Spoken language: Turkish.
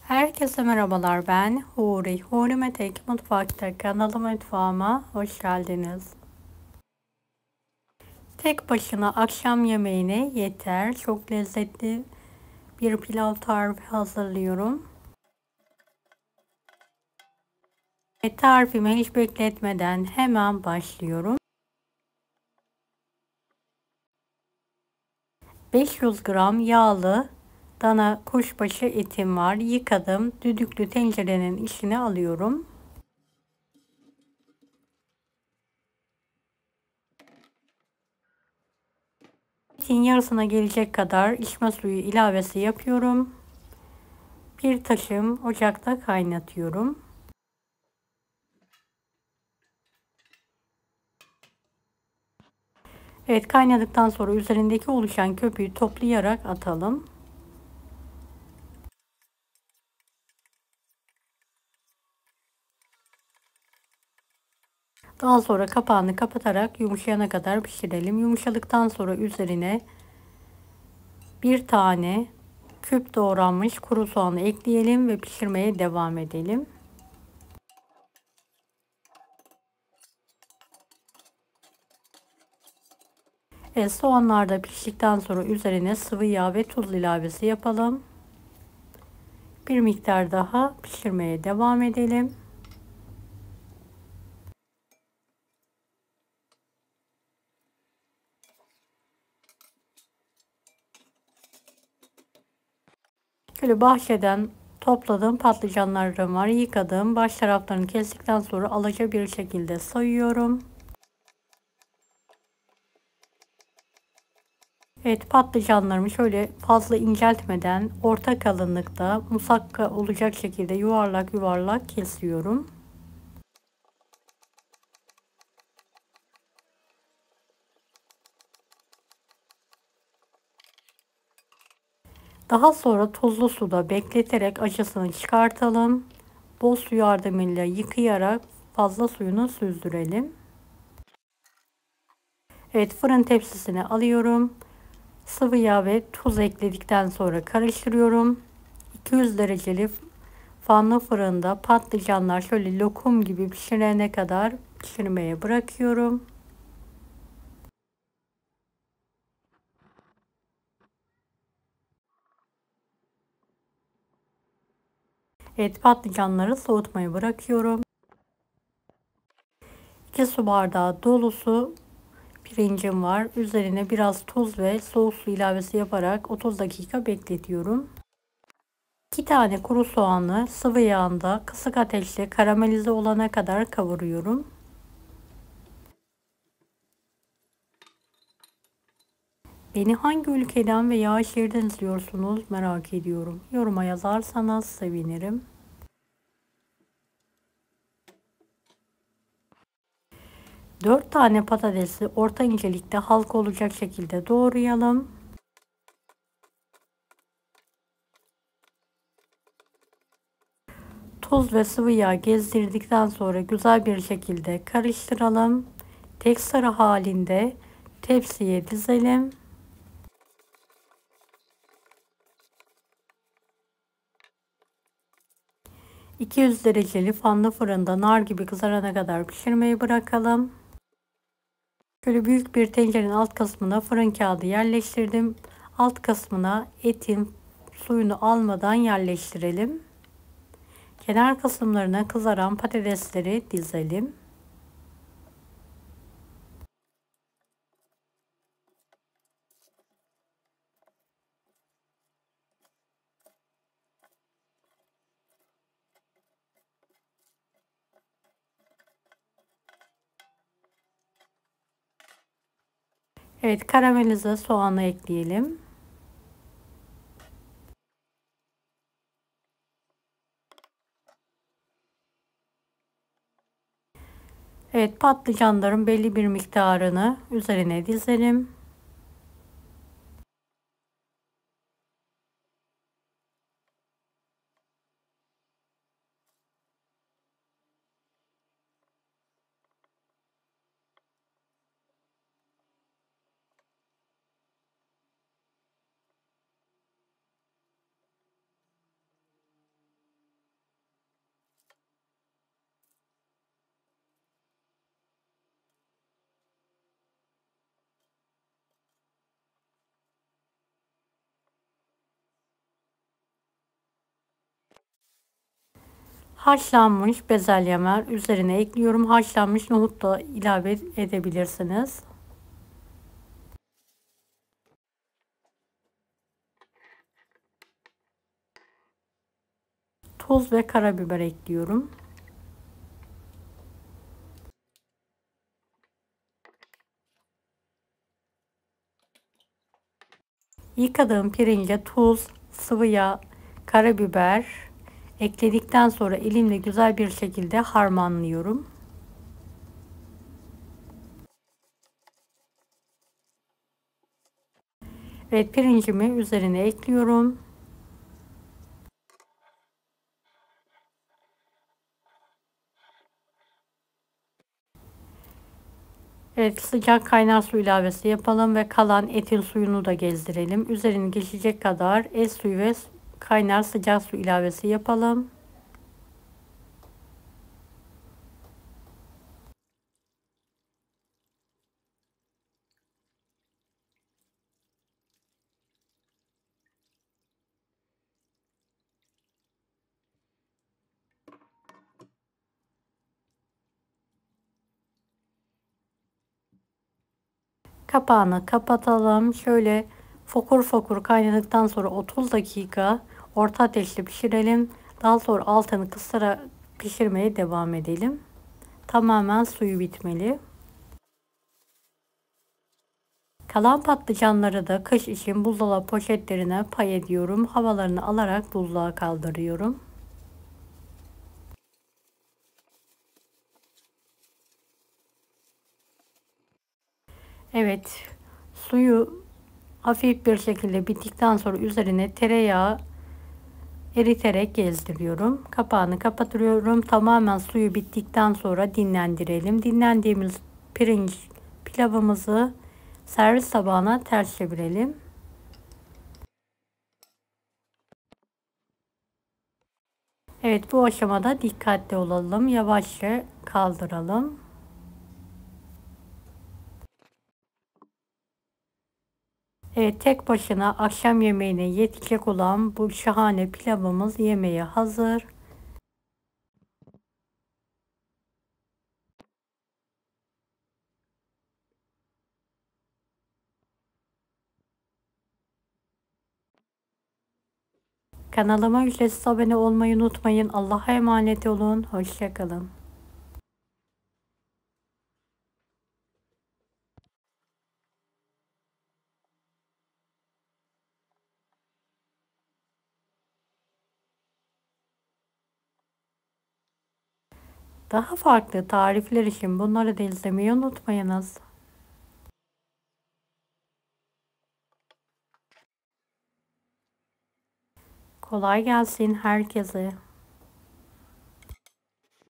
Herkese merhabalar, ben Huri. Huri Metek Mutfak'ta kanalıma, mutfağıma hoş geldiniz. Tek başına akşam yemeğine yeter. Çok lezzetli bir pilav tarifi hazırlıyorum. Tarifimi hiç bekletmeden hemen başlıyorum. 500 gram yağlı dana kuşbaşı etim var. Yıkadım. Düdüklü tencerenin içine alıyorum. Etin yarısına gelecek kadar içme suyu ilavesi yapıyorum. Bir taşım ocakta kaynatıyorum. Evet, kaynadıktan sonra üzerindeki oluşan köpüğü toplayarak atalım. Daha sonra kapağını kapatarak yumuşayana kadar pişirelim. Yumuşadıktan sonra üzerine bir tane küp doğranmış kuru soğanı ekleyelim ve pişirmeye devam edelim. Evet, soğanlar da piştikten sonra üzerine sıvı yağ ve tuz ilavesi yapalım. Bir miktar daha pişirmeye devam edelim. Şöyle bahçeden topladığım patlıcanlarım var. Yıkadım. Baş taraflarını kestikten sonra alaca bir şekilde soyuyorum. Evet, patlıcanlarımı şöyle fazla inceltmeden orta kalınlıkta musakka olacak şekilde yuvarlak yuvarlak kesiyorum. Daha sonra tuzlu suda bekleterek acısını çıkartalım. Bol su yardımıyla yıkayarak fazla suyunu süzdürelim. Evet, fırın tepsisine alıyorum. Sıvı yağ ve tuz ekledikten sonra karıştırıyorum. 200 dereceli fanlı fırında patlıcanlar şöyle lokum gibi pişirene kadar pişirmeye bırakıyorum. Evet, patlıcanları soğutmayı bırakıyorum. 2 su bardağı dolusu pirincim var. Üzerine biraz tuz ve soğuk su ilavesi yaparak 30 dakika bekletiyorum. 2 tane kuru soğanı sıvı yağında kısık ateşte karamelize olana kadar kavuruyorum. Beni hangi ülkeden veya şehirden izliyorsunuz merak ediyorum. Yoruma yazarsanız sevinirim. 4 tane patatesi orta incelikte halka olacak şekilde doğrayalım. Tuz ve sıvı yağ gezdirdikten sonra güzel bir şekilde karıştıralım. Tek sarı halinde tepsiye dizelim. ...200 dereceli fanlı fırında nar gibi kızarana kadar pişirmeyi bırakalım. Şöyle büyük bir tencerenin alt kısmına fırın kağıdı yerleştirdim. Alt kısmına etin suyunu almadan yerleştirelim. Kenar kısımlarına kızaran patatesleri dizelim. Evet, karamelize soğanı ekleyelim. Evet, patlıcanların belli bir miktarını üzerine dizelim. Haşlanmış bezelyeler üzerine ekliyorum. Haşlanmış nohut da ilave edebilirsiniz. Tuz ve karabiber ekliyorum. Yıkadığım pirince tuz, sıvı yağ, karabiber ekledikten sonra elimle güzel bir şekilde harmanlıyorum. Evet, pirincimi üzerine ekliyorum. Evet, sıcak kaynar su ilavesi yapalım ve kalan etin suyunu da gezdirelim. Üzerini geçecek kadar et suyu ve kaynar sıcak su ilavesi yapalım. Kapağını kapatalım. Şöyle fokur fokur kaynadıktan sonra 30 dakika orta ateşte pişirelim. Daha sonra altını kısarak pişirmeye devam edelim. Tamamen suyu bitmeli. Kalan patlıcanları da kış için buzdolabı poşetlerine pay ediyorum. Havalarını alarak buzluğa kaldırıyorum. Evet, suyu hafif bir şekilde bittikten sonra üzerine tereyağı eriterek gezdiriyorum. Kapağını kapatıyorum. Tamamen suyu bittikten sonra dinlendirelim. Dinlendiğimiz pilavımızı servis tabağına ters çevirelim. Evet, bu aşamada dikkatli olalım. Yavaşça kaldıralım. Evet, tek başına akşam yemeğine yetecek olan bu şahane pilavımız yemeğe hazır. Kanalıma ücretsiz abone olmayı unutmayın. Allah'a emanet olun. Hoşça kalın. Daha farklı tarifler için bunları da izlemeyi unutmayınız. Kolay gelsin herkese.